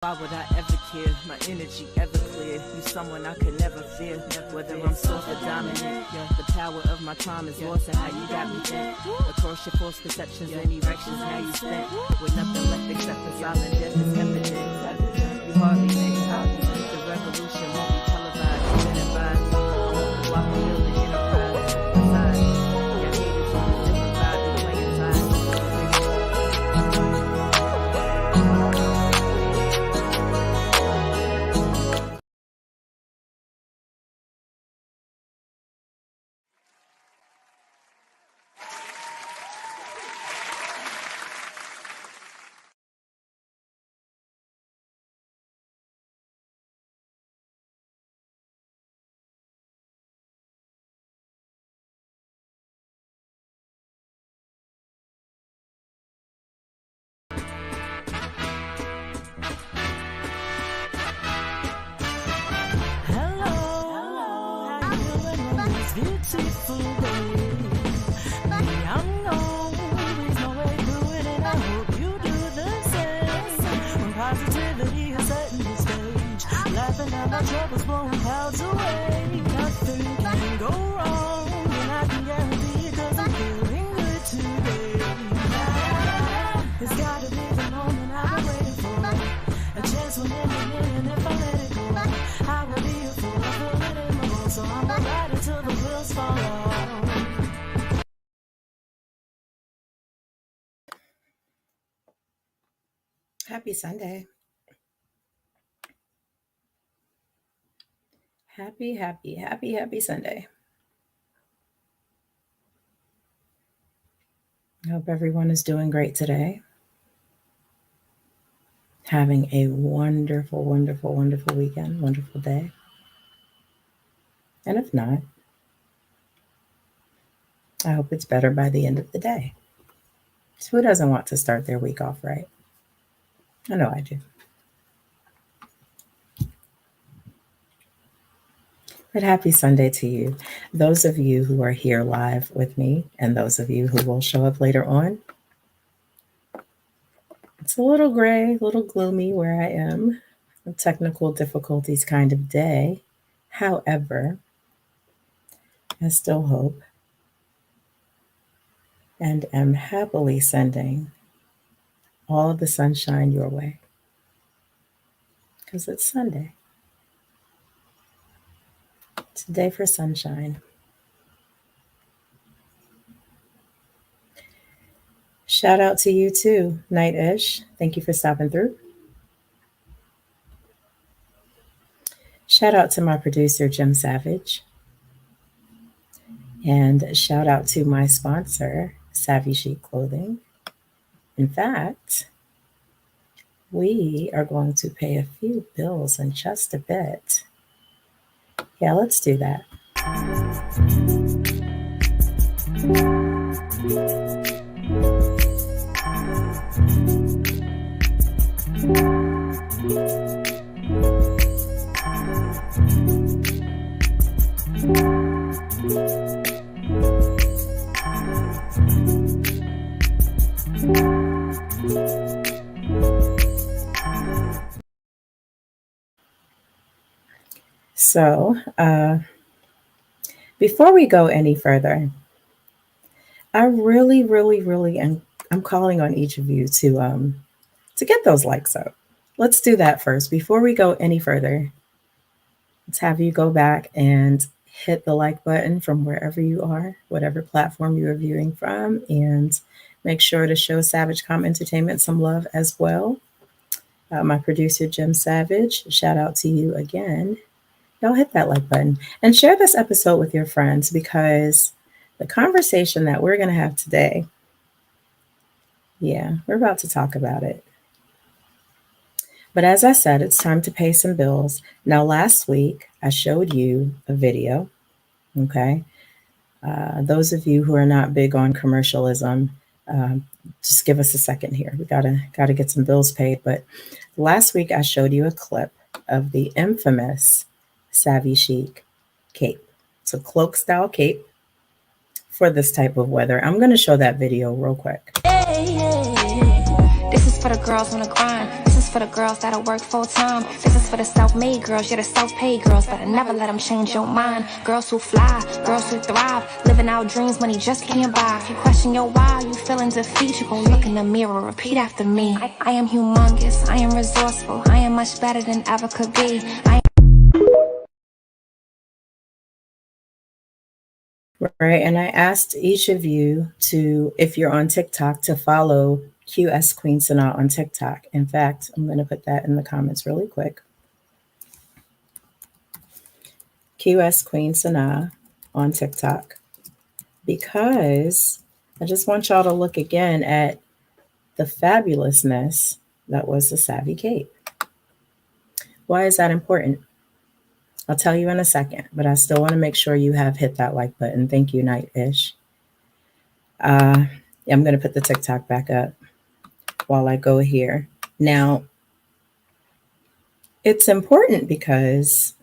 Why would I ever care? My energy ever clear. You someone I could never fear. Whether I'm soft or dominant, the power of my time is lost in how you got me bent. Across your false perceptions and erections, now you spent with nothing left except the silent death is evident. You hardly think how you think the revolution won't be televised. Even if I won't go out and build an enterprise. Besides, your haters on a different vibe and playing time. Beautiful day. I know there's no way through it, and I hope you do the same. When positivity is setting the stage, laughing at my troubles, blowing clouds away. Nothing can go wrong, and I can guarantee it 'cause I'm feeling good today. It's gotta be the moment I've been waiting for. A chance will never win, and if I let it go, I will be a fool. I feel it in my bones, so I'm gonna ride it till the wheels fall off. Happy Sunday. Happy Sunday. I hope everyone is doing great today. Having a wonderful weekend, wonderful day. And if not, I hope it's better by the end of the day. So who doesn't want to start their week off right? I know I do. But happy Sunday to you. Those of you who are here live with me and those of you who will show up later on. It's a little gray, a little gloomy where I am. A technical difficulties kind of day. However, I still hope and am happily sending all of the sunshine your way. Because it's Sunday. It's a day for sunshine. Shout out to you too, Night-ish. Thank you for stopping through. Shout out to my producer, Jim Savage. And shout out to my sponsor, Savvy Chic Clothing. In fact, we are going to pay a few bills in just a bit. Yeah, let's do that. So, before we go any further, I really, I'm calling on each of you to get those likes up. Let's do that first. Before we go any further, let's have you go back and hit the like button from wherever you are, whatever platform you are viewing from, and make sure to show Savage Com Entertainment some love as well. My producer, Jim Savage, shout out to you again. Y'all hit that like button and share this episode with your friends, because the conversation that we're going to have today, yeah, we're about to talk about it. But as I said, it's time to pay some bills. Now, last week, I showed you a video, okay? Those of you who are not big on commercialism, just give us a second here. We gotta get some bills paid. But last week, I showed you a clip of the infamous Savvy Chic cape. It's a cloak style cape for this type of weather. I'm going to show that video real quick. Hey, this is for the girls on the grind. This is for the girls that'll work full time. This is for the self-made girls, you're the self-paid girls. Better never let them change your mind. Girls who fly, girls who thrive, living out dreams money just can't buy. If you question your why, you feeling defeat, you gon' look in the mirror, repeat after me. I am humongous, I am resourceful, I am much better than ever could be. Right. And I asked each of you to, if you're on TikTok, to follow qsqueensanaa on TikTok. In fact, I'm going to put that in the comments really quick. qsqueensanaa on TikTok. Because I just want y'all to look again at the fabulousness that was the Savvy Cape. Why is that important? I'll tell you in a second, but I still want to make sure you have hit that like button. Thank you, Night-ish. I'm going to put the TikTok back up while I go here. Now, it's important because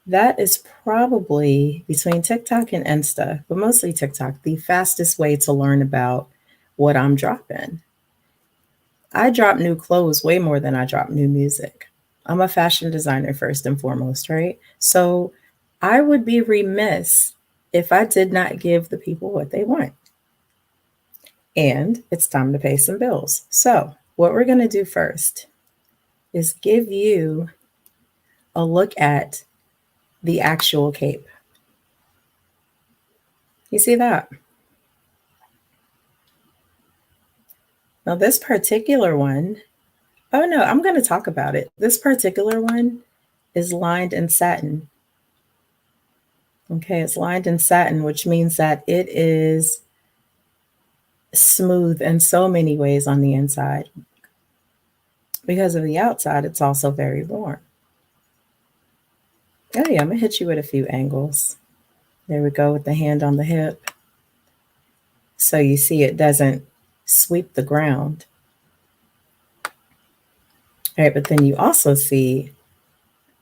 that is probably, between TikTok and Insta, but mostly TikTok, the fastest way to learn about what I'm dropping. I drop new clothes way more than I drop new music. I'm a fashion designer first and foremost, right? So I would be remiss if I did not give the people what they want. And it's time to pay some bills. So what we're going to do first is give you a look at the actual cape. You see that? Now this particular one, oh no, I'm going to talk about it. This particular one is lined in satin. Okay, it's lined in satin, which means that it is smooth in so many ways on the inside. Because of the outside, it's also very warm. Oh yeah, I'm going to hit you with a few angles. There we go, with the hand on the hip. So you see it doesn't sweep the ground. All right, but then you also see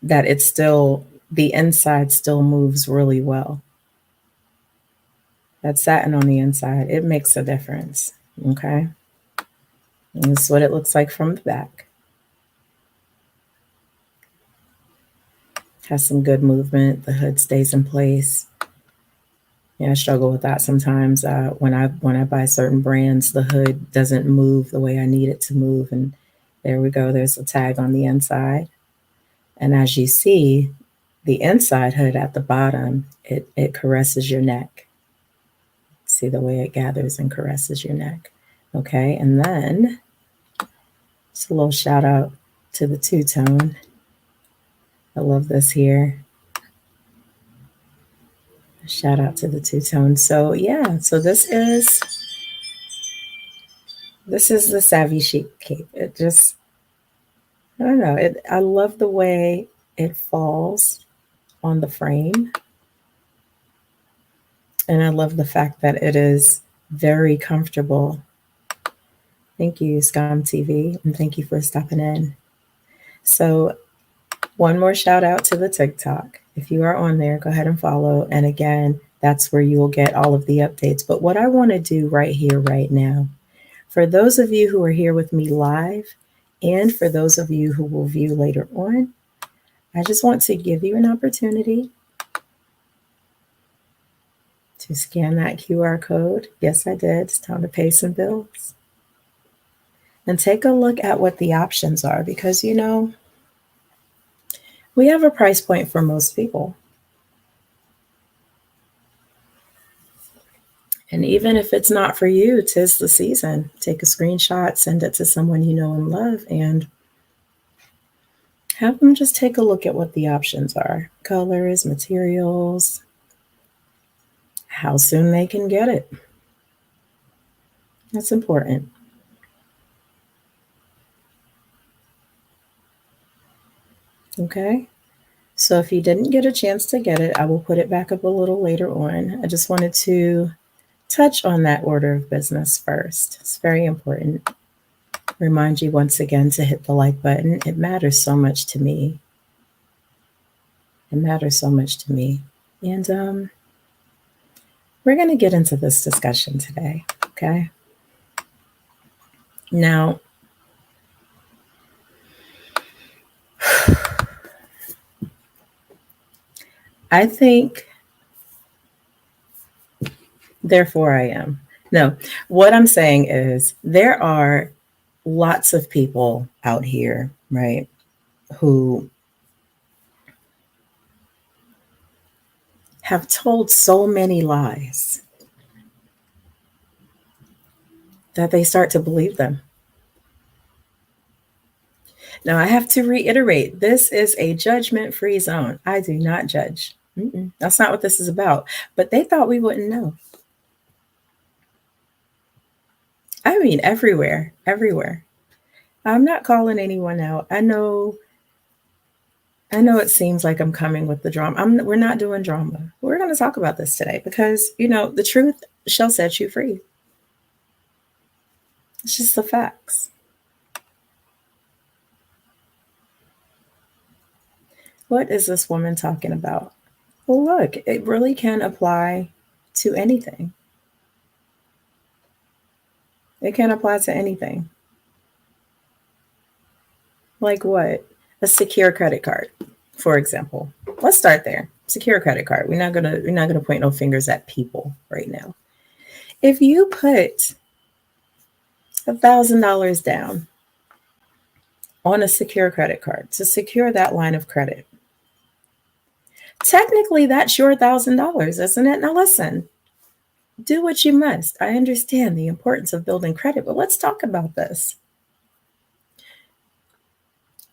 that it's still, the inside still moves really well. That satin on the inside, it makes a difference, okay? And this is what it looks like from the back. Has some good movement. The hood stays in place. Yeah, I struggle with that sometimes. When I buy certain brands, the hood doesn't move the way I need it to move. And there we go. There's a tag on the inside. And as you see, the inside hood at the bottom, it caresses your neck. See the way it gathers and caresses your neck. Okay, and then just a little shout out to the two-tone. I love this here. Shout out to the two-tone. So yeah, so this is the Savvy Chic cape. It just, I don't know. I love the way it falls on the frame. And I love the fact that it is very comfortable. Thank you, Scum TV, and thank you for stopping in. So one more shout out to the TikTok. If you are on there, go ahead and follow. And again, that's where you will get all of the updates. But what I want to do right here, right now, for those of you who are here with me live, and for those of you who will view later on, I just want to give you an opportunity to scan that QR code. Yes, I did. It's time to pay some bills. And take a look at what the options are, because, you know, we have a price point for most people. And even if it's not for you, 'tis the season. Take a screenshot, send it to someone you know and love, and have them just take a look at what the options are. Colors, materials, how soon they can get it. That's important. Okay. So if you didn't get a chance to get it, I will put it back up a little later on. I just wanted to touch on that order of business first. It's very important. Remind you once again to hit the like button. It matters so much to me. It matters so much to me. And we're going to get into this discussion today, okay? Now, I think, therefore I am. No, what I'm saying is there are lots of people out here, right, who have told so many lies that they start to believe them. Now, I have to reiterate, this is a judgment-free zone. I do not judge. That's not what this is about. But they thought we wouldn't know. I mean, everywhere, everywhere. I'm not calling anyone out. I know it seems like I'm coming with the drama. We're not doing drama. We're going to talk about this today because, the truth shall set you free. It's just the facts. What is this woman talking about? Well, look, it really can apply to anything. It can apply to anything. Like what? A secure credit card, for example. Let's start there. Secure credit card. We're not gonna point no fingers at people right now. If you put $1,000 down on a secure credit card to secure that line of credit, technically that's your $1,000, isn't it? Now listen, do what you must. I understand the importance of building credit, but let's talk about this.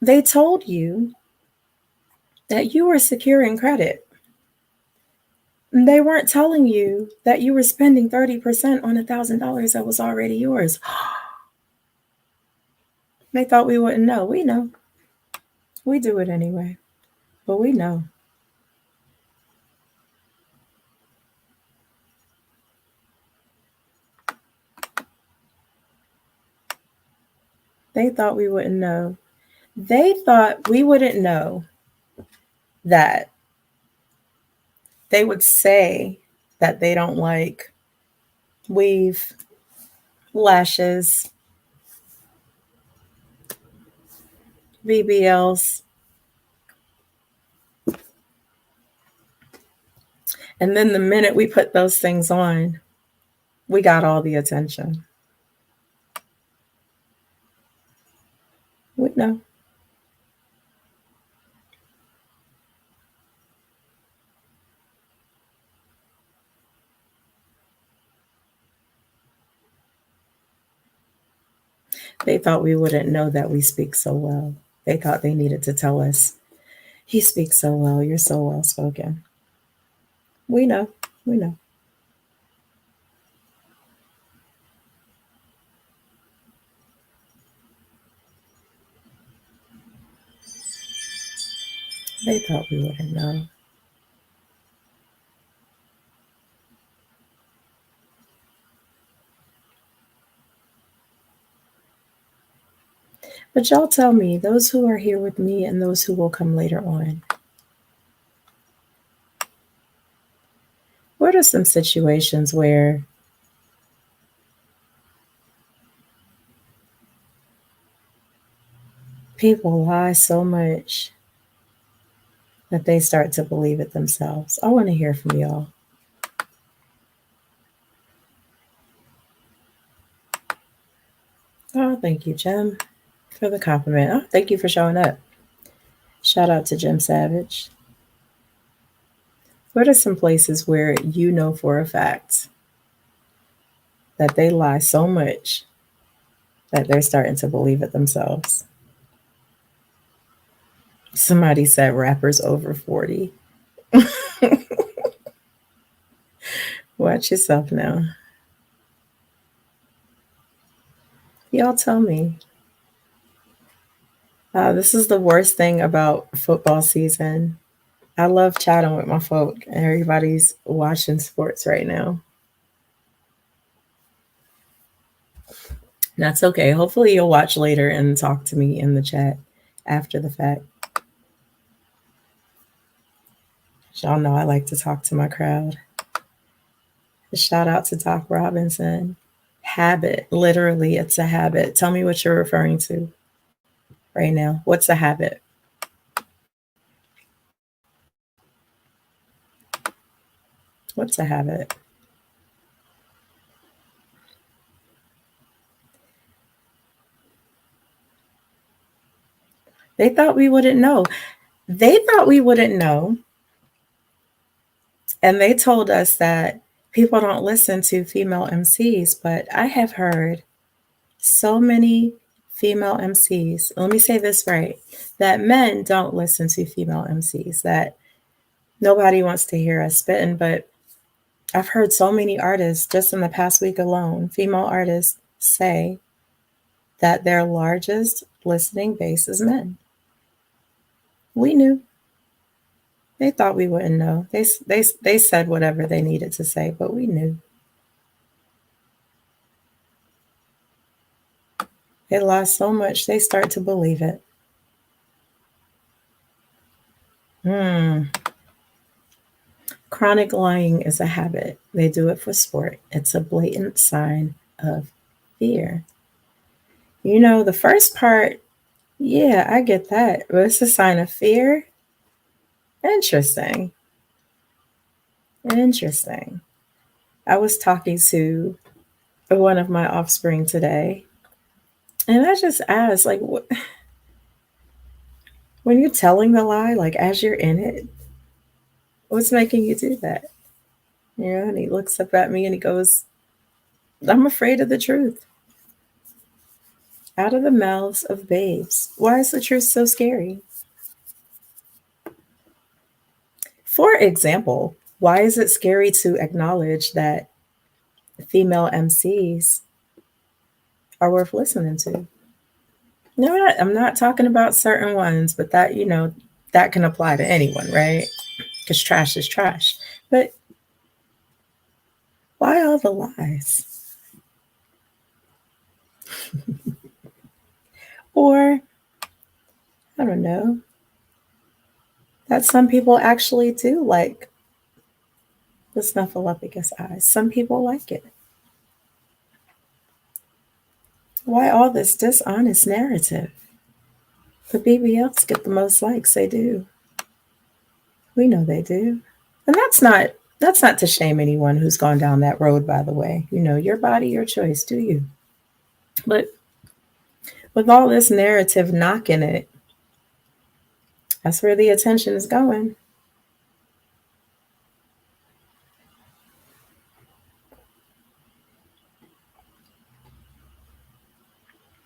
They told you that you were securing credit. They weren't telling you that you were spending 30% on $1,000 that was already yours. They thought we wouldn't know. We know. We do it anyway, but we know. They thought we wouldn't know. They thought we wouldn't know that they would say that they don't like weave, lashes, BBLs. And then the minute we put those things on, we got all the attention. We know. They thought we wouldn't know that we speak so well. They thought they needed to tell us, he speaks so well, you're so well spoken. We know. We know. They thought we wouldn't know. But y'all tell me, those who are here with me and those who will come later on, what are some situations where people lie so much that they start to believe it themselves? I want to hear from y'all. Oh, thank you, Jim, for the compliment. Oh, thank you for showing up. Shout out to Jim Savage. What are some places where you know for a fact that they lie so much that they're starting to believe it themselves? Somebody said rappers over 40. Watch yourself now. Y'all tell me. This is the worst thing about football season. I love chatting with my folk. Everybody's watching sports right now. That's okay. Hopefully you'll watch later and talk to me in the chat after the fact. Y'all know I like to talk to my crowd. Shout out to Doc Robinson. Habit. Literally, it's a habit. Tell me what you're referring to right now. What's a habit? What's a habit? They thought we wouldn't know. They thought we wouldn't know. And they told us that people don't listen to female MCs, but I have heard so many female MCs. Let me say this right, that men don't listen to female MCs, that nobody wants to hear us spitting. But I've heard so many artists just in the past week alone, female artists, say that their largest listening base is men. We knew. They thought we wouldn't know. They said whatever they needed to say, but we knew. They lost so much, they start to believe it. Chronic lying is a habit. They do it for sport. It's a blatant sign of fear. You know, the first part, yeah, I get that. But it's a sign of fear. Interesting. Interesting. I was talking to one of my offspring today, and I just asked, like, when you're telling the lie, like as you're in it, what's making you do that? You know, and he looks up at me and he goes, I'm afraid of the truth. Out of the mouths of babes. Why is the truth so scary? For example, why is it scary to acknowledge that female MCs are worth listening to? No, I'm not talking about certain ones, but that, you know, that can apply to anyone, right? Because trash is trash. But why all the lies? Or, I don't know, that some people actually do like the Snuffleupagus eyes. Some people like it. Why all this dishonest narrative? The BBLs get the most likes. They do. We know they do. And that's not to shame anyone who's gone down that road, by the way. You know, your body, your choice, do you? But with all this narrative knocking it, that's where the attention is going.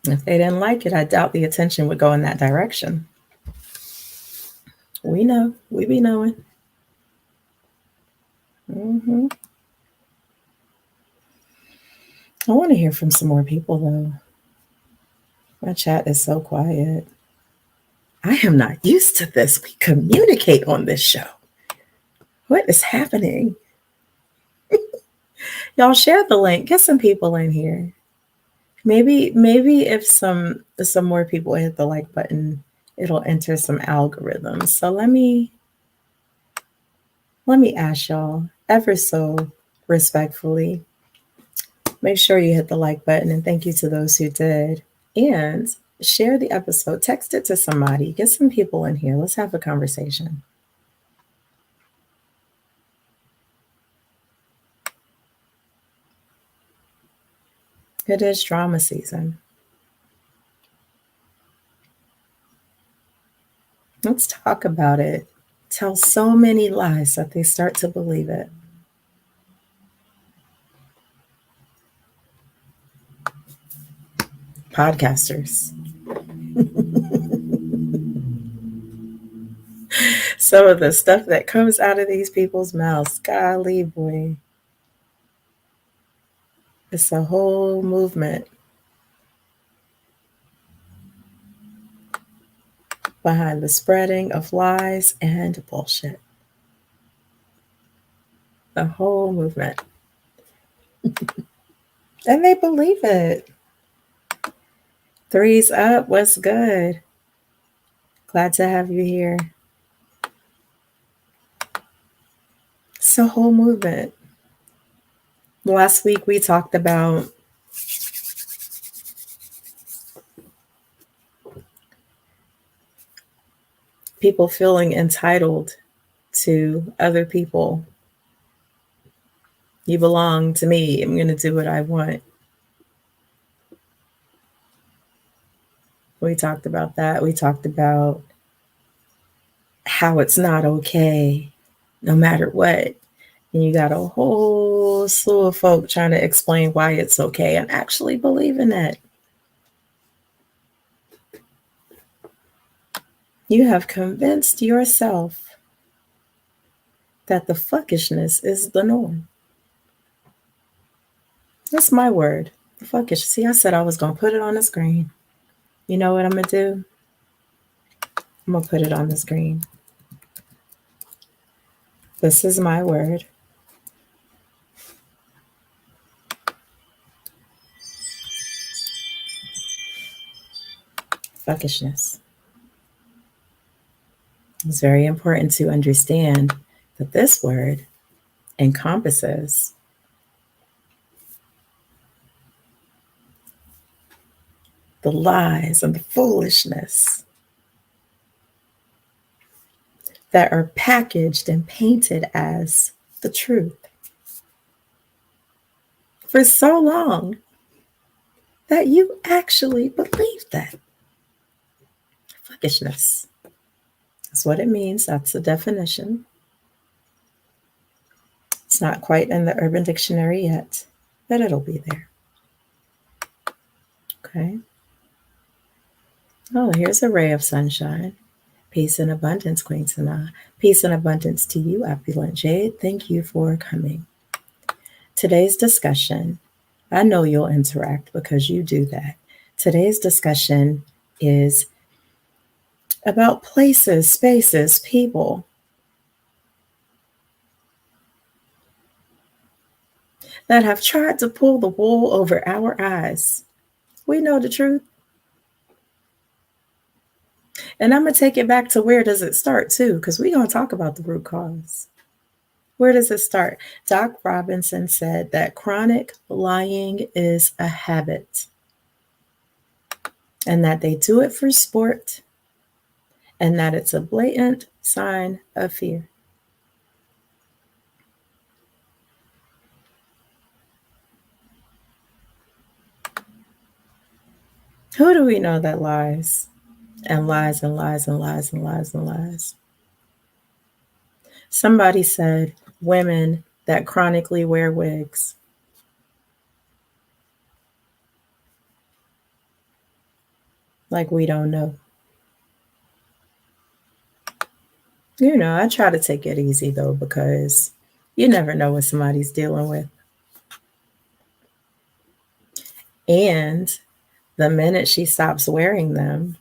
If they didn't like it, I doubt the attention would go in that direction. We know. We be knowing. I want to hear from some more people, though. My chat is so quiet. I am not used to this. We communicate on this show. What is happening? Y'all share the link. Get some people in here. Maybe if some more people hit the like button, it'll enter some algorithms. So let me ask y'all ever so respectfully. Make sure you hit the like button, and thank you to those who did. And share the episode. Text it to somebody. Get some people in here. Let's have a conversation. It is drama season. Let's talk about it. Tell so many lies that they start to believe it. Podcasters. Some of the stuff that comes out of these people's mouths, golly boy. It's a whole movement behind the spreading of lies and bullshit. The whole movement. And they believe it. Threes up, what's good? Glad to have you here. It's a whole movement. Last week we talked about people feeling entitled to other people You belong to me. I'm going to do what I want. We talked about that. We talked about how it's not okay, no matter what. And you got a whole slew of folk trying to explain why it's okay and actually believe in it. You have convinced yourself that the fuckishness is the norm. That's my word. The fuckish. See, I said I was going to put it on the screen. You know what I'm going to do? I'm going to put it on the screen. This is my word. Fuckishness. It's very important to understand that this word encompasses the lies and the foolishness that are packaged and painted as the truth for so long that you actually believe that. Fuckishness. That's what it means. That's the definition. It's not quite in the Urban Dictionary yet, but it'll be there. Okay. Oh, here's a ray of sunshine. Peace and abundance, Queen Sanaa. Peace and abundance to you, Opulent Jade. Thank you for coming. Today's discussion, I know you'll interact because you do that. Today's discussion is about places, spaces, people that have tried to pull the wool over our eyes. We know the truth. And I'm going to take it back to where does it start too, because we're going to talk about the root cause. Where does it start? Doc Robinson said that chronic lying is a habit and that they do it for sport and that it's a blatant sign of fear. Who do we know that lies and lies and lies and lies and lies and lies? Somebody said women that chronically wear wigs. Like we don't know. You know, I try to take it easy though, because you never know what somebody's dealing with. And the minute she stops wearing them,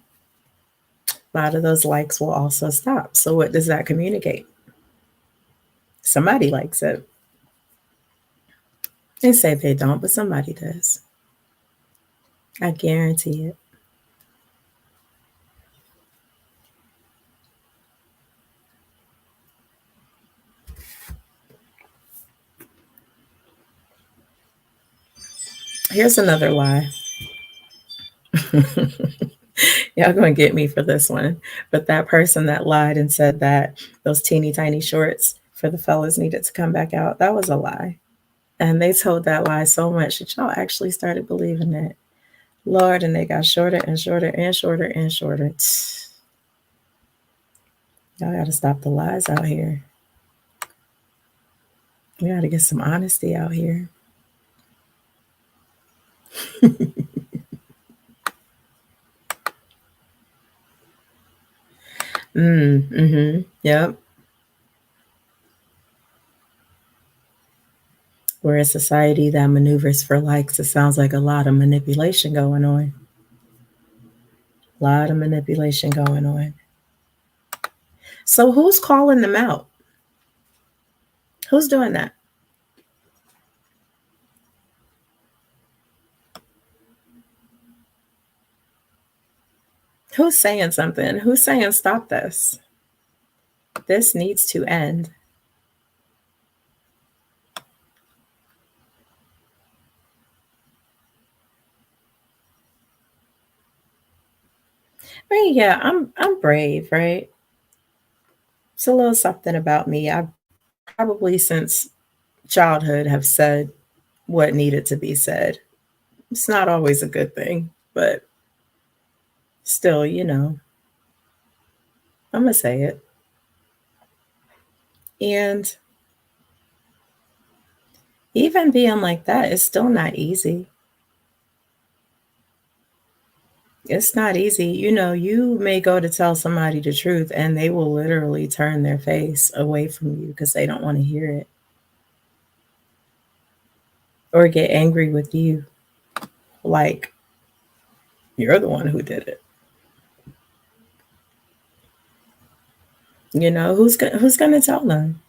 a lot of those likes will also stop. So what does that communicate? Somebody likes it. They say they don't, but somebody does. I guarantee it. Here's another lie. Y'all gonna get me for this one. But that person that lied and said that those teeny tiny shorts for the fellas needed to come back out, that was a lie. And they told that lie so much that y'all actually started believing it. Lord, and they got shorter and shorter and shorter and shorter. Y'all gotta stop the lies out here. We gotta get some honesty out here. Yep. We're a society that maneuvers for likes. It sounds like a lot of manipulation going on. A lot of manipulation going on. So who's calling them out? Who's doing that? Who's saying something? Who's saying stop this? This needs to end. I mean, yeah, I'm brave, right? It's a little something about me. I probably since childhood have said what needed to be said. It's not always a good thing, but still, I'm going to say it. And even being like that is still not easy. It's not easy. You may go to tell somebody the truth and they will literally turn their face away from you because they don't want to hear it. Or get angry with you. Like, you're the one who did it. Who's going to tell them?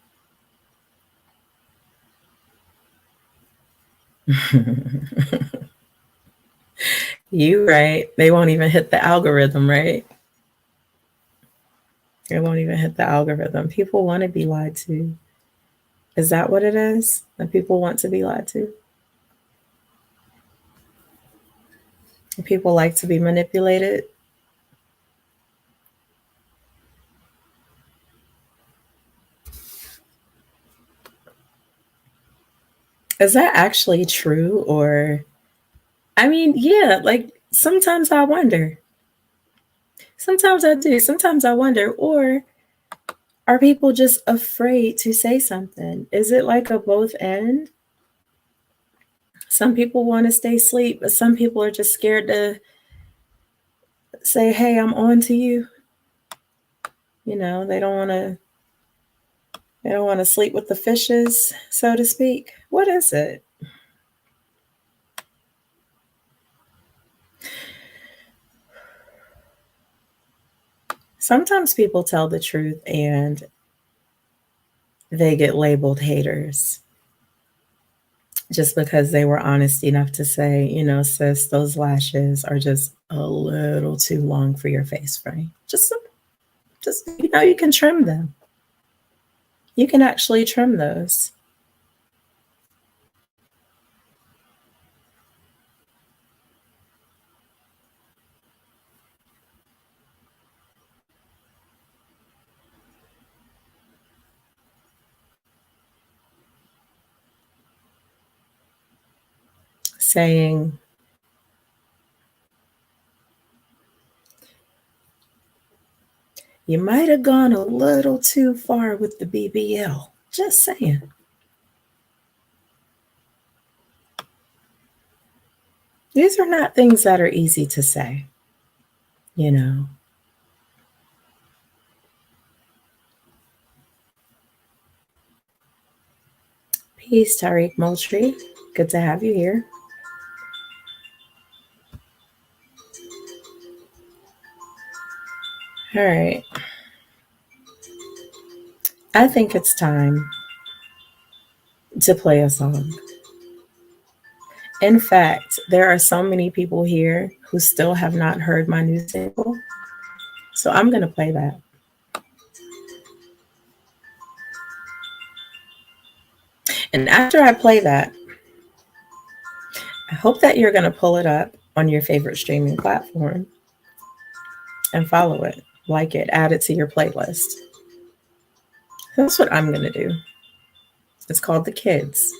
You right. They won't even hit the algorithm, right? They won't even hit the algorithm. People want to be lied to. Is that what it is? That people want to be lied to? People like to be manipulated? Is that actually true? Or, yeah, like sometimes I wonder. Sometimes I do. Sometimes I wonder. Or are people just afraid to say something? Is it like a both end? Some people want to stay asleep, but some people are just scared to say, hey, I'm on to you. They don't want to sleep with the fishes, so to speak. What is it? Sometimes people tell the truth and they get labeled haters just because they were honest enough to say, sis, those lashes are just a little too long for your face frame. Just you can trim them. You can actually trim those. Saying, you might have gone a little too far with the BBL. Just saying. These are not things that are easy to say, Peace, Tariq Moultrie. Good to have you here. All right. I think it's time to play a song. In fact, there are so many people here who still have not heard my new single. So I'm going to play that. And after I play that, I hope that you're going to pull it up on your favorite streaming platform and follow it, like it, add it to your playlist. That's what I'm going to do. It's called The Kids.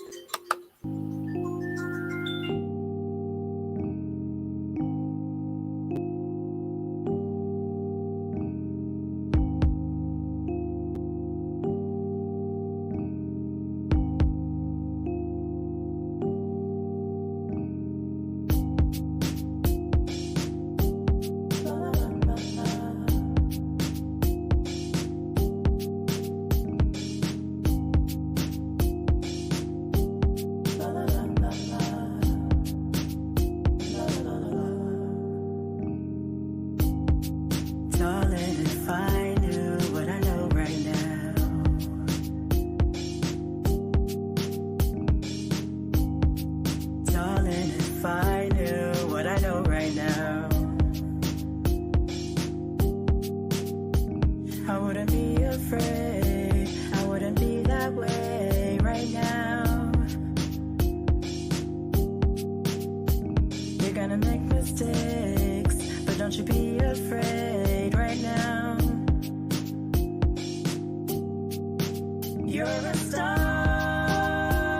You're a star.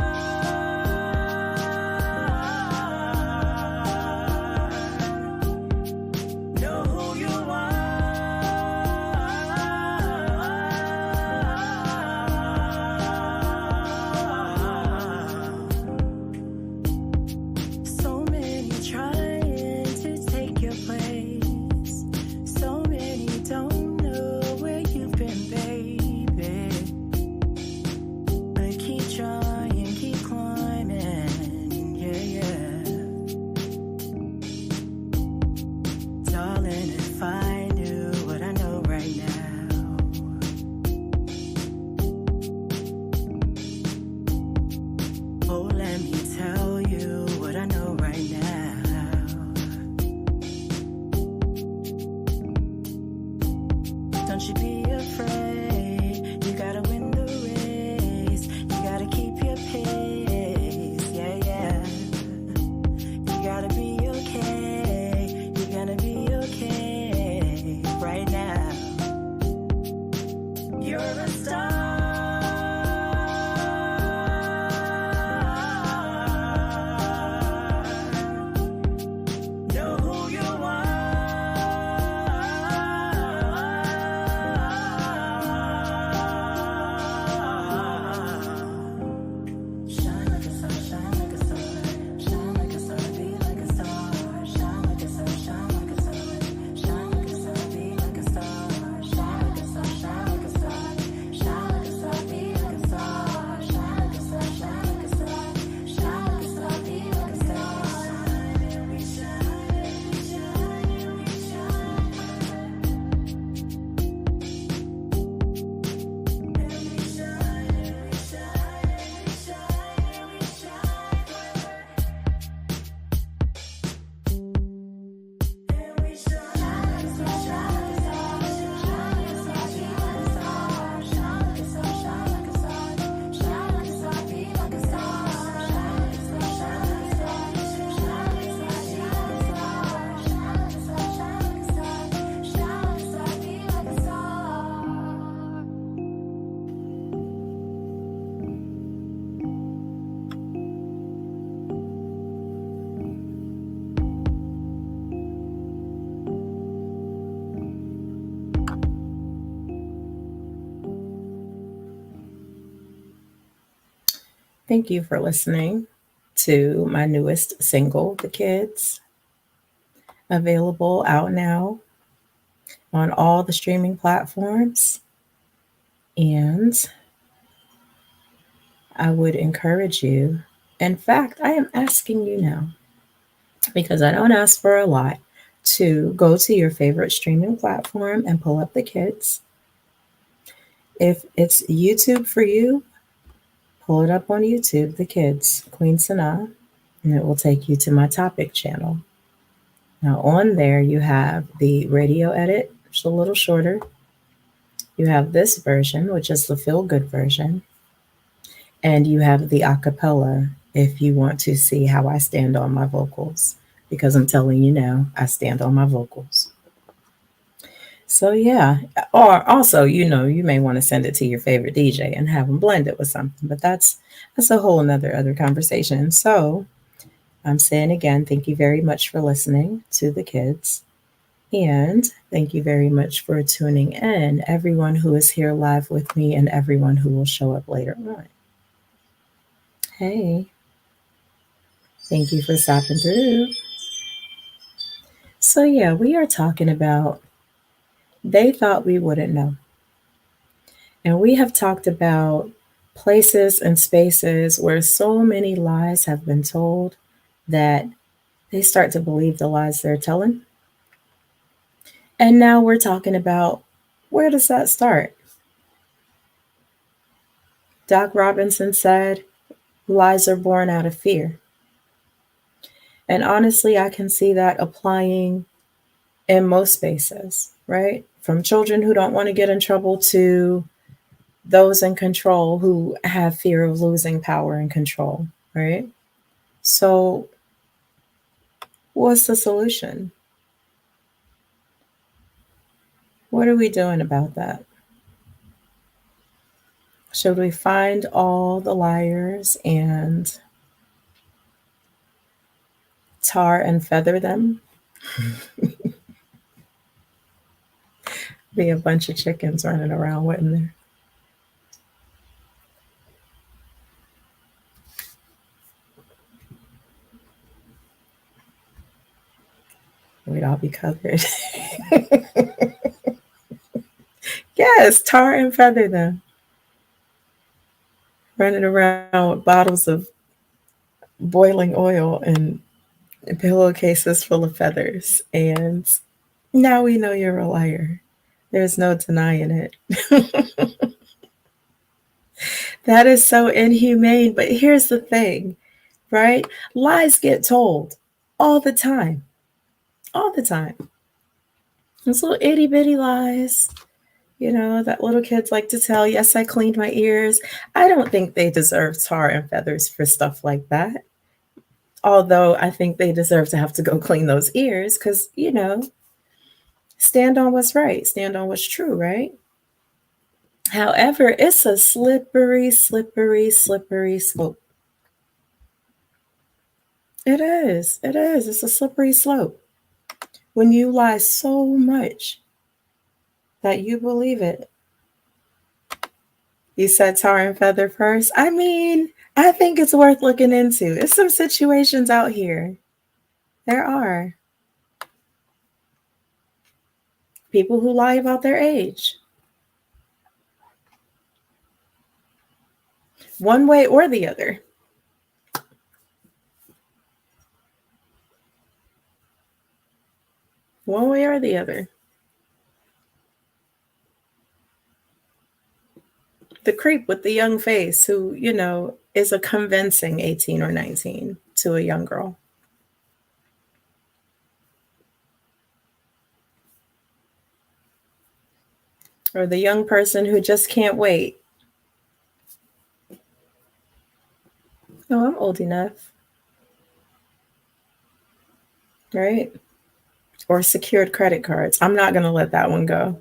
you be afraid. You gotta win the race. You gotta keep your pace. Yeah, yeah. You gotta be okay. You're gonna be okay right now. You're a star. Know who you are. Shine like a star, shine like a star, shine like a star, be like a star. Shine like a star, shine like a star, shine like a star, be like a star. Shine like a star, shine like a star, shine like a star, be like a star. Shine like a star, shine like a star, shine like a star, be like a star. We shine, we shine, we shine, and we shine, and we shine, and we shine, and we shine, and we shine. Shine like a star, shine like a star, shine like a star, be like a star. Shine like a star, shine like a star, shine like a star, be like a star. Shine like a star, shine like a star, shine like a star, be like a star. Shine like a star, shine like a star, shine like a star, be like a star. Thank you for listening to my newest single, The Kids, available out now on all the streaming platforms. And I would encourage you, in fact, I am asking you now, because I don't ask for a lot, to go to your favorite streaming platform and pull up The Kids. If it's YouTube for you, pull it up on YouTube, The Kids, Queen Sanaa, and it will take you to my topic channel. Now, on there, you have the radio edit, which is a little shorter. You have this version, which is the feel good version. And you have the acapella if you want to see how I stand on my vocals, because I'm telling you now, I stand on my vocals. So, yeah. Or also, you may want to send it to your favorite DJ and have them blend it with something, but that's a whole nother other conversation. So, I'm saying again, thank you very much for listening to The Kids. And thank you very much for tuning in, everyone who is here live with me and everyone who will show up later on. Hey, thank you for stopping through. So, yeah, we are talking about They Thought We Wouldn't Know. And we have talked about places and spaces where so many lies have been told that they start to believe the lies they're telling. And now we're talking about, where does that start? Doc Robinson said, lies are born out of fear. And honestly, I can see that applying in most spaces, right? From children who don't want to get in trouble to those in control who have fear of losing power and control, right? So, what's the solution? What are we doing about that? Should we find all the liars and tar and feather them? Be a bunch of chickens running around, wouldn't there? We'd all be covered. Yes, tar and feather them. Running around with bottles of boiling oil and pillowcases full of feathers. And now we know you're a liar. There's no denying it. That is so inhumane. But here's the thing, right? Lies get told all the time. All the time. Those little itty bitty lies. You know, that little kids like to tell, yes, I cleaned my ears. I don't think they deserve tar and feathers for stuff like that. Although I think they deserve to have to go clean those ears because, stand on what's right, stand on what's true, right? However, it's a slippery, slippery, slippery slope. It is. It is. It's a slippery slope. When you lie so much that you believe it. You said tar and feather first. I mean, I think it's worth looking into. There's some situations out here. There are people who lie about their age. One way or the other. One way or the other. The creep with the young face who, is a convincing 18 or 19 to a young girl. Or the young person who just can't wait. Oh, I'm old enough. Right? Or secured credit cards. I'm not going to let that one go.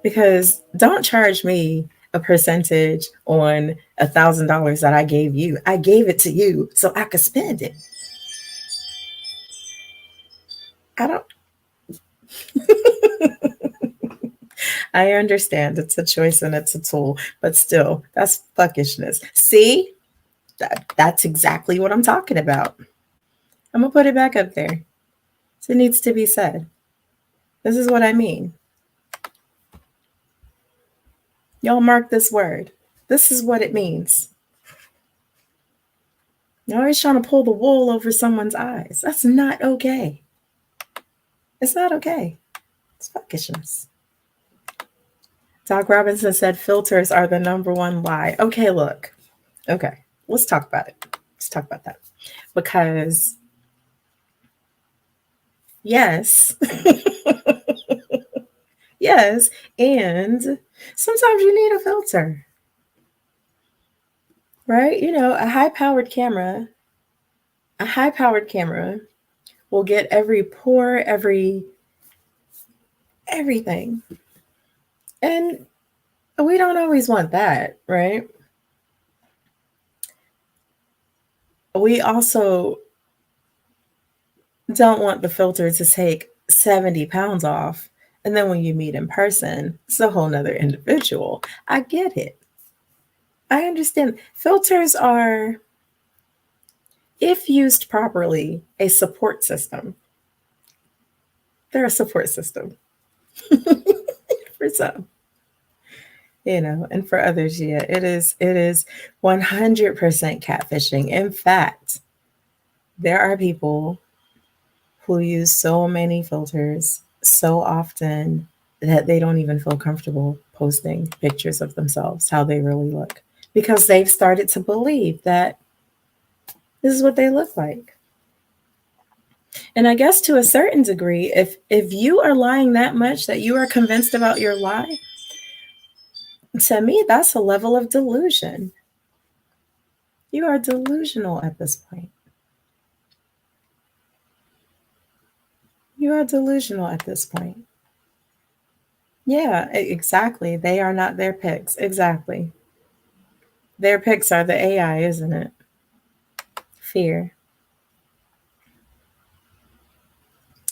Because don't charge me a percentage on $1,000 that I gave you. I gave it to you so I could spend it. I don't. I understand it's a choice and it's a tool, but still, that's fuckishness. See, that's exactly what I'm talking about. I'm gonna put it back up there. So it needs to be said. This is what I mean. Y'all mark this word. This is what it means. You're always trying to pull the wool over someone's eyes. That's not okay. It's not okay. It's fuckishness. Doc Robinson said filters are the number one lie. Okay, look. Okay, let's talk about it. Let's talk about that. Because, yes, yes, and sometimes you need a filter, right? A high-powered camera will get every pore, everything. And we don't always want that, right? We also don't want the filter to take 70 pounds off. And then when you meet in person, it's a whole nother individual. I get it. I understand. Filters are, if used properly, a support system. They're a support system. For some. And for others, yeah, it is 100% catfishing. In fact, there are people who use so many filters so often that they don't even feel comfortable posting pictures of themselves, how they really look, because they've started to believe that this is what they look like. And I guess to a certain degree, if you are lying that much that you are convinced about your lie, to me, that's a level of delusion. You are delusional at this point. You are delusional at this point. Yeah, exactly. They are not their pics. Exactly. Their pics are the AI, isn't it? Fear.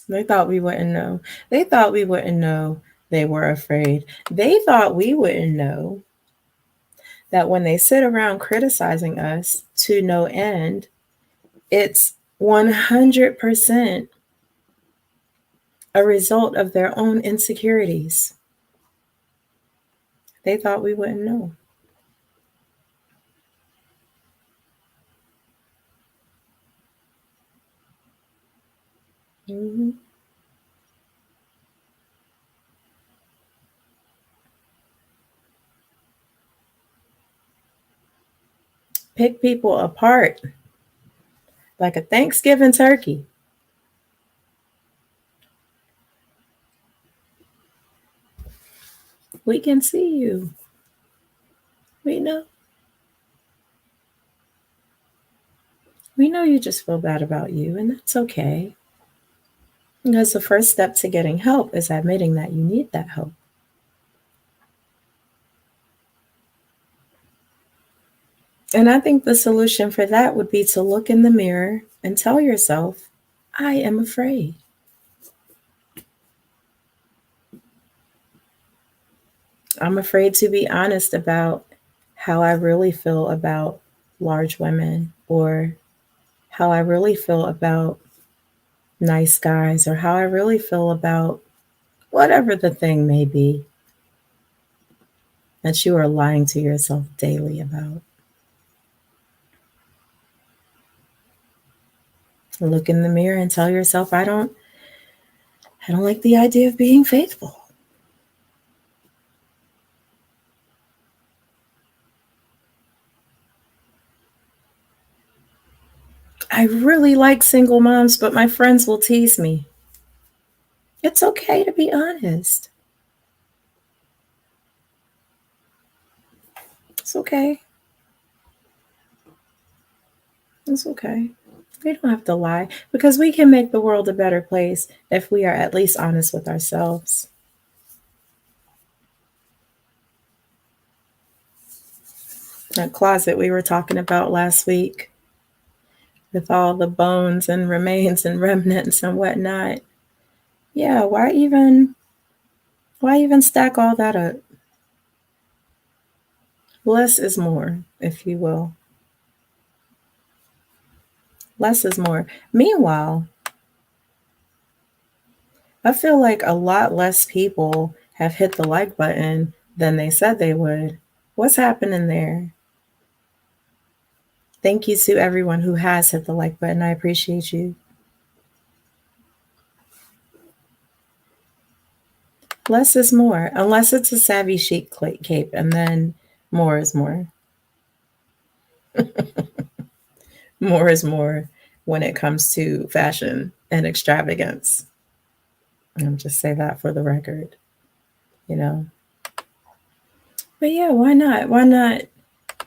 They thought we wouldn't know. They thought we wouldn't know they were afraid. They thought we wouldn't know that when they sit around criticizing us to no end, it's 100% a result of their own insecurities. They thought we wouldn't know. Mm-hmm. Pick people apart like a Thanksgiving turkey. We can see you. We know. We know you just feel bad about you, and that's okay. Because the first step to getting help is admitting that you need that help. And I think the solution for that would be to look in the mirror and tell yourself, I am afraid. I'm afraid to be honest about how I really feel about large women, or how I really feel about nice guys, or how I really feel about whatever the thing may be that you are lying to yourself daily about. Look in the mirror and tell yourself, I don't like the idea of being faithful. I really like single moms, but my friends will tease me. It's okay to be honest. It's okay. It's okay. We don't have to lie, because we can make the world a better place if we are at least honest with ourselves. That closet we were talking about last week, with all the bones and remains and remnants and whatnot. Yeah, why even stack all that up? Less is more, if you will. Less is more. Meanwhile, I feel like a lot less people have hit the like button than they said they would. What's happening there? Thank you to everyone who has hit the like button. I appreciate you. Less is more, unless it's a savvy chic cape, and then more is more. More is more when it comes to fashion and extravagance. I'll just say that for the record, you know. But yeah, why not? Why not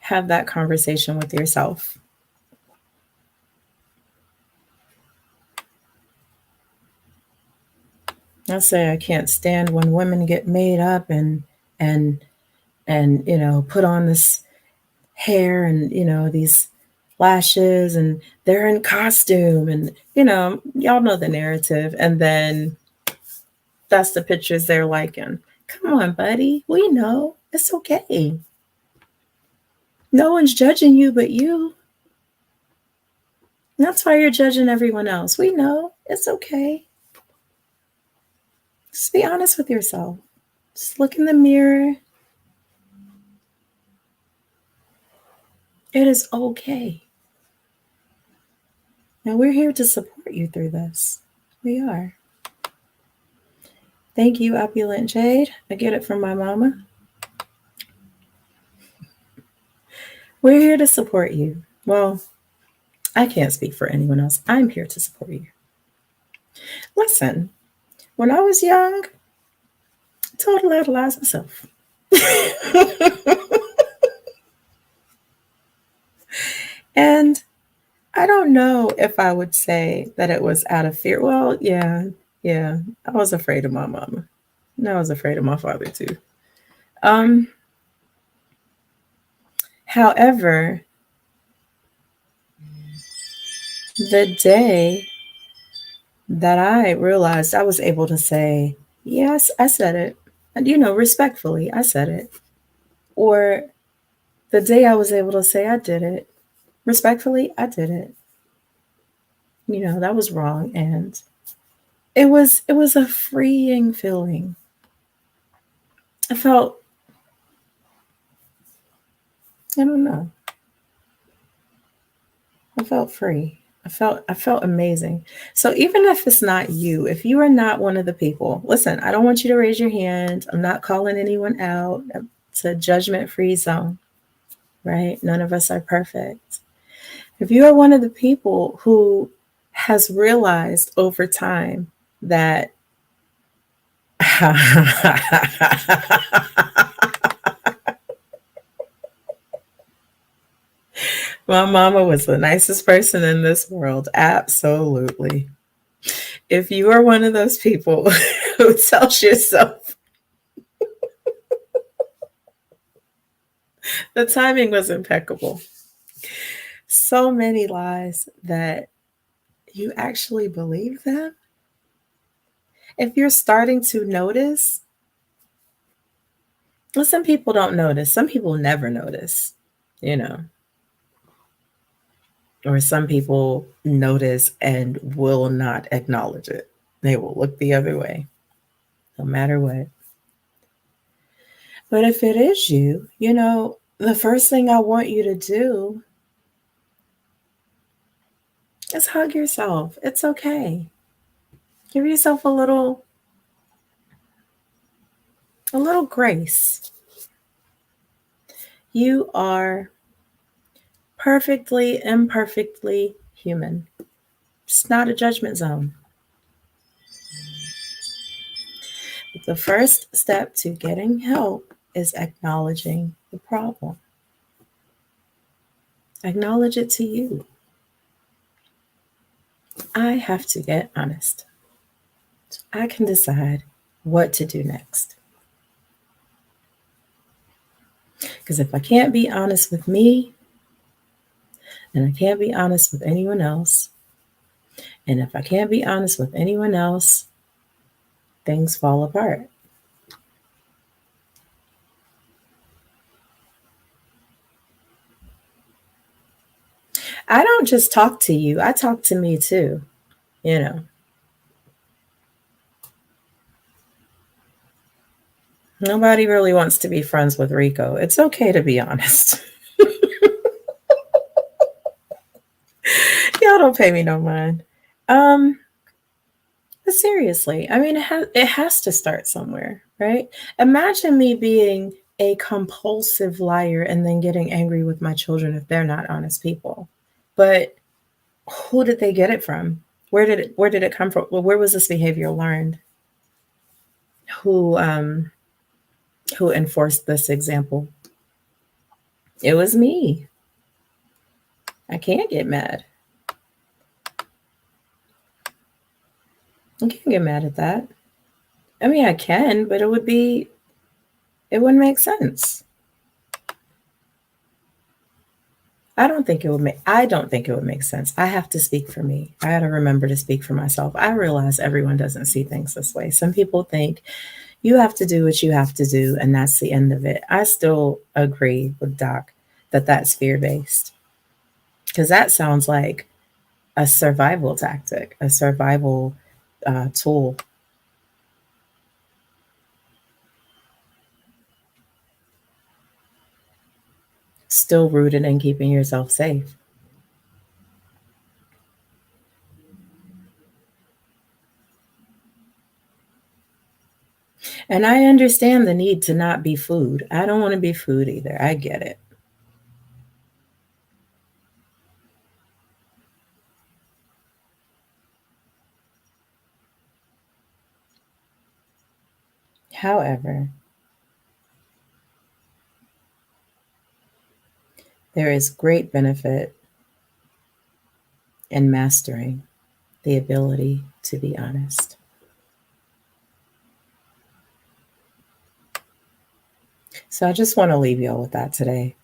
have that conversation with yourself? I say I can't stand when women get made up and put on this hair and these lashes, and they're in costume, and y'all know the narrative, and then that's the pictures they're liking. Come on, buddy. We know. It's okay. No one's judging you but you. That's why you're judging everyone else. We know. It's okay. Just be honest with yourself. Just look in the mirror. It is okay. And we're here to support you through this. We are. Thank you, Opulent Jade. I get it from my mama. We're here to support you. Well, I can't speak for anyone else. I'm here to support you. Listen, when I was young, I told a lot of lies myself. And I don't know if I would say that it was out of fear. Well, yeah. I was afraid of my mama. And I was afraid of my father too. However, the day that I realized I was able to say, yes, I said it, and respectfully, I said it, or the day I was able to say I did it, respectfully, I did it. That was wrong, and it was a freeing feeling. I felt, I don't know. I felt free. I felt amazing. So even if it's not you, if you are not one of the people, listen, I don't want you to raise your hand. I'm not calling anyone out. It's a judgment-free zone, right? None of us are perfect. If you are one of the people who has realized over time that My mama was the nicest person in this world. Absolutely. If you are one of those people who tells yourself the timing was impeccable, so many lies that you actually believe them. If you're starting to notice, well, some people don't notice, some people never notice, you know, or some people notice and will not acknowledge it. They will look the other way, no matter what. But if it is you, the first thing I want you to do is hug yourself. It's okay. Give yourself a little grace. You are perfectly, imperfectly human. It's not a judgment zone. The first step to getting help is acknowledging the problem. Acknowledge it to you. I have to get honest. I can decide what to do next. Because if I can't be honest with me, then I can't be honest with anyone else. And if I can't be honest with anyone else, things fall apart. I don't just talk to you, I talk to me too, you know. Nobody really wants to be friends with Rico. It's okay to be honest. Y'all don't pay me no mind. Um, but seriously, I mean, it has to start somewhere, right? Imagine me being a compulsive liar and then getting angry with my children if they're not honest people. But who did they get it from? Where did it come from? Well, where was this behavior learned? Who enforced this example? It was me. I can't get mad. I can't get mad at that. I mean, I can, but it wouldn't make sense. I don't think it would make sense. I have to speak for me. I got to remember to speak for myself. I realize everyone doesn't see things this way. Some people think you have to do what you have to do, and that's the end of it. I still agree with Doc that that's fear-based, because that sounds like a survival tactic, a survival tool. Still rooted in keeping yourself safe. And I understand the need to not be food. I don't want to be food either. I get it. However, there is great benefit in mastering the ability to be honest. So I just want to leave y'all with that today.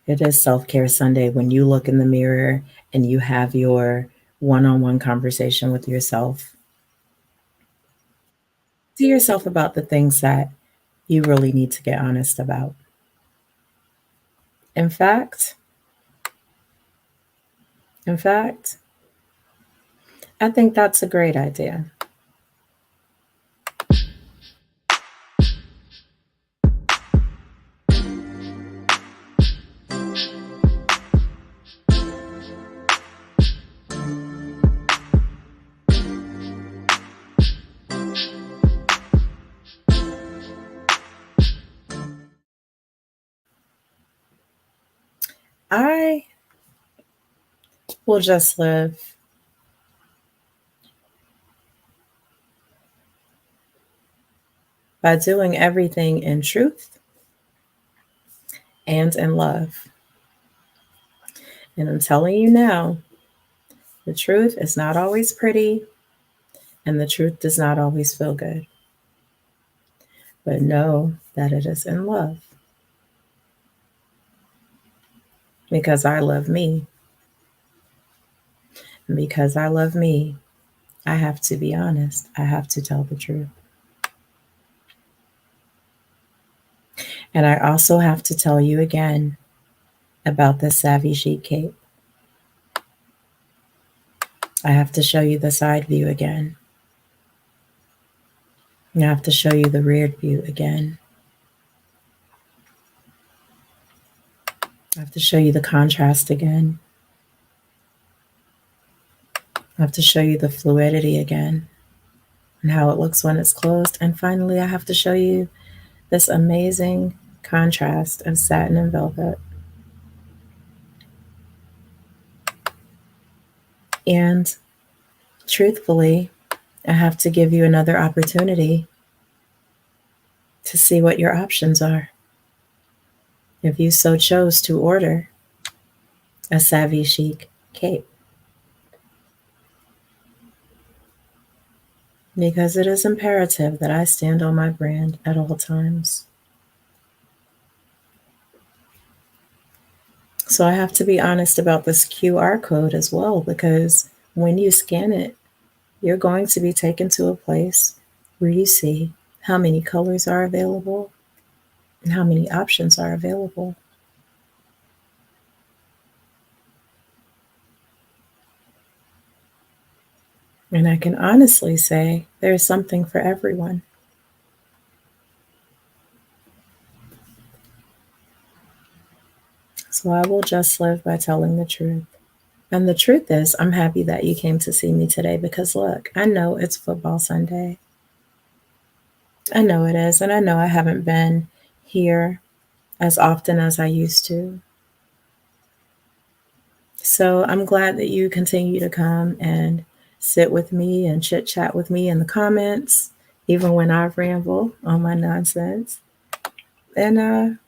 It is Self Care Sunday when you look in the mirror and you have your one on one conversation with yourself. To yourself about the things that you really need to get honest about. In fact, in fact, I think that's a great idea. I will just live by doing everything in truth and in love. And I'm telling you now, the truth is not always pretty, and the truth does not always feel good. But know that it is in love. Because I love me. And because I love me, I have to be honest. I have to tell the truth. And I also have to tell you again about the Savvy Chic cape. I have to show you the side view again. I have to show you the rear view again. I have to show you the contrast again. I have to show you the fluidity again and how it looks when it's closed. And finally, I have to show you this amazing contrast of satin and velvet. And truthfully, I have to give you another opportunity to see what your options are. If you so chose to order a Savvy Chic cape. Because it is imperative that I stand on my brand at all times. So I have to be honest about this QR code as well, because when you scan it, you're going to be taken to a place where you see how many colors are available and how many options are available. And I can honestly say there's something for everyone. So I will just live by telling the truth. And the truth is, I'm happy that you came to see me today because look, I know it's football Sunday. I know it is. And I know I haven't been here as often as I used to. So I'm glad that you continue to come and sit with me and chit chat with me in the comments, even when I ramble on my nonsense. And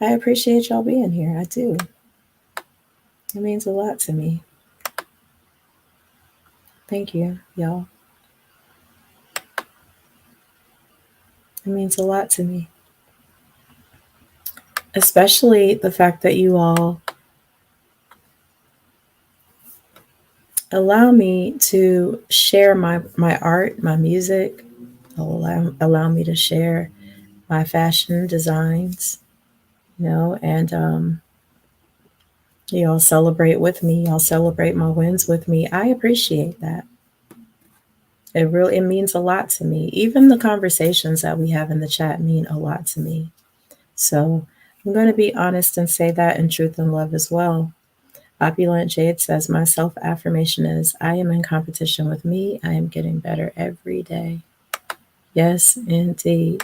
I appreciate y'all being here. I do. It means a lot to me. Thank you, y'all. It means a lot to me. Especially the fact that you all allow me to share my art, my music, allow me to share my fashion designs, and y'all celebrate with me. Y'all celebrate my wins with me. I appreciate that. It means a lot to me. Even the conversations that we have in the chat mean a lot to me. So I'm going to be honest and say that in truth and love as well. Opulent Jade says, my self-affirmation is, I am in competition with me. I am getting better every day. Yes, indeed.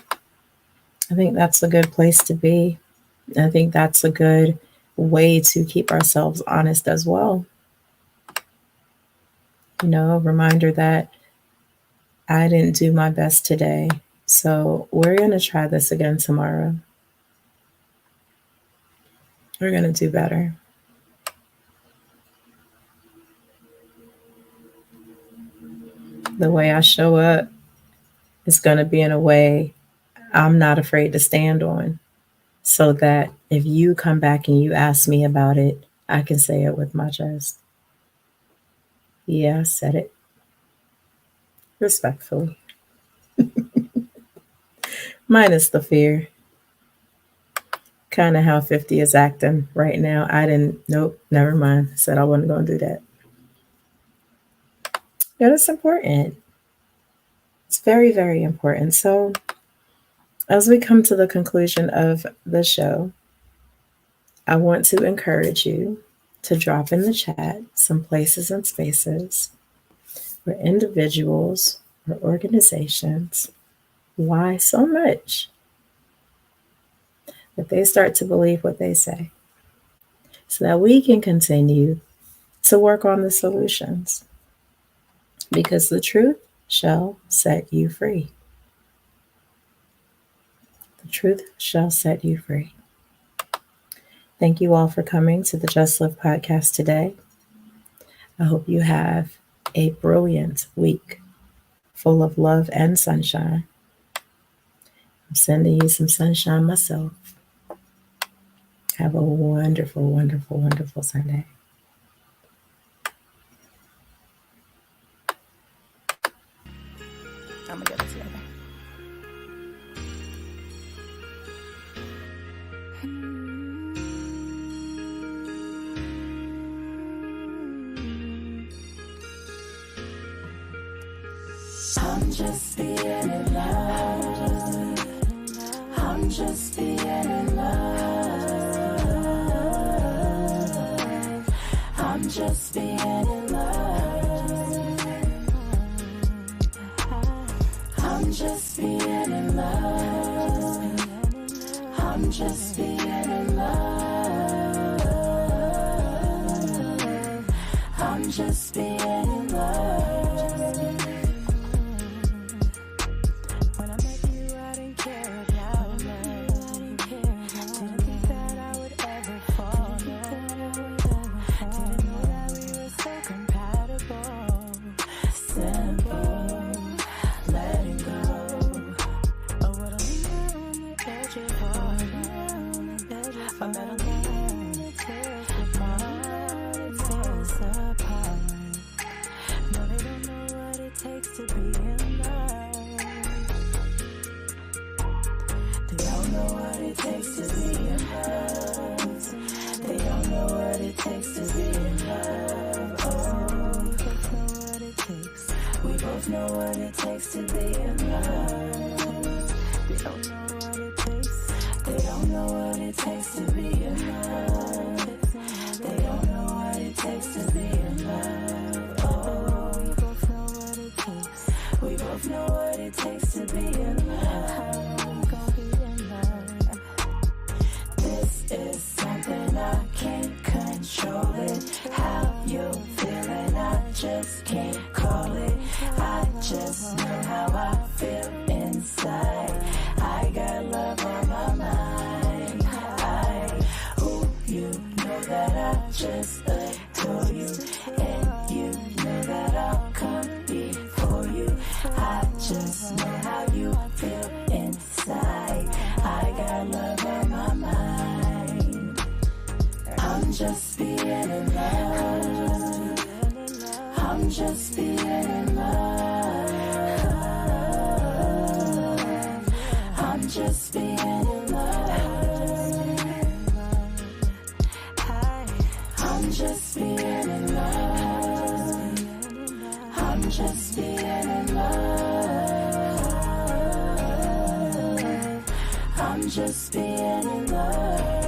I think that's a good place to be. I think that's a good way to keep ourselves honest as well. A reminder that I didn't do my best today. So we're going to try this again tomorrow. We're going to do better. The way I show up is going to be in a way I'm not afraid to stand on, so that if you come back and you ask me about it, I can say it with my chest. Yeah, I said it. Respectfully. Minus the fear. Kind of how 50 is acting right now. Nope, never mind. I said I wasn't going to do that. But it's important. It's very, very important. So as we come to the conclusion of the show, I want to encourage you to drop in the chat some places and spaces where individuals or organizations lie so much that they start to believe what they say, so that we can continue to work on the solutions, because the truth shall set you free. The truth shall set you free. Thank you all for coming to the Just Live podcast today. I hope you have a brilliant week full of love and sunshine. I'm sending you some sunshine myself. Have a wonderful, wonderful, wonderful Sunday. I'm gonna get it together. I'm just being in love. I'm just being in love. I'm just being in love. I'm just being in love. I'm just being in love. I'm just being in love. When I met you, I didn't care about love. Didn't think that I would ever fall in love. Didn't know that we were so compatible. Simple, letting go of what I linger on the edge of heart. I met a man that tears apart. No, they don't know what it takes to be in love. They don't know what it takes to be in love. They don't know what it takes to be in love. Oh, we both know what it takes to be in love. They don't know what it takes. They don't know what it takes to be in love. They don't know what it takes to be in love. Oh, we both know what it takes. We both know what it takes to be in love. This is something I can't control it. How you feeling, I just can't call it. I just know how I feel inside. I got love on my mind. You know that I just adore you. And you know that I'll come before you. I just know how you feel inside. I got love on my mind. I'm just being in love. I'm just being in love. I'm just being in love. I'm just being in love. I'm just being in love. I'm just being in love.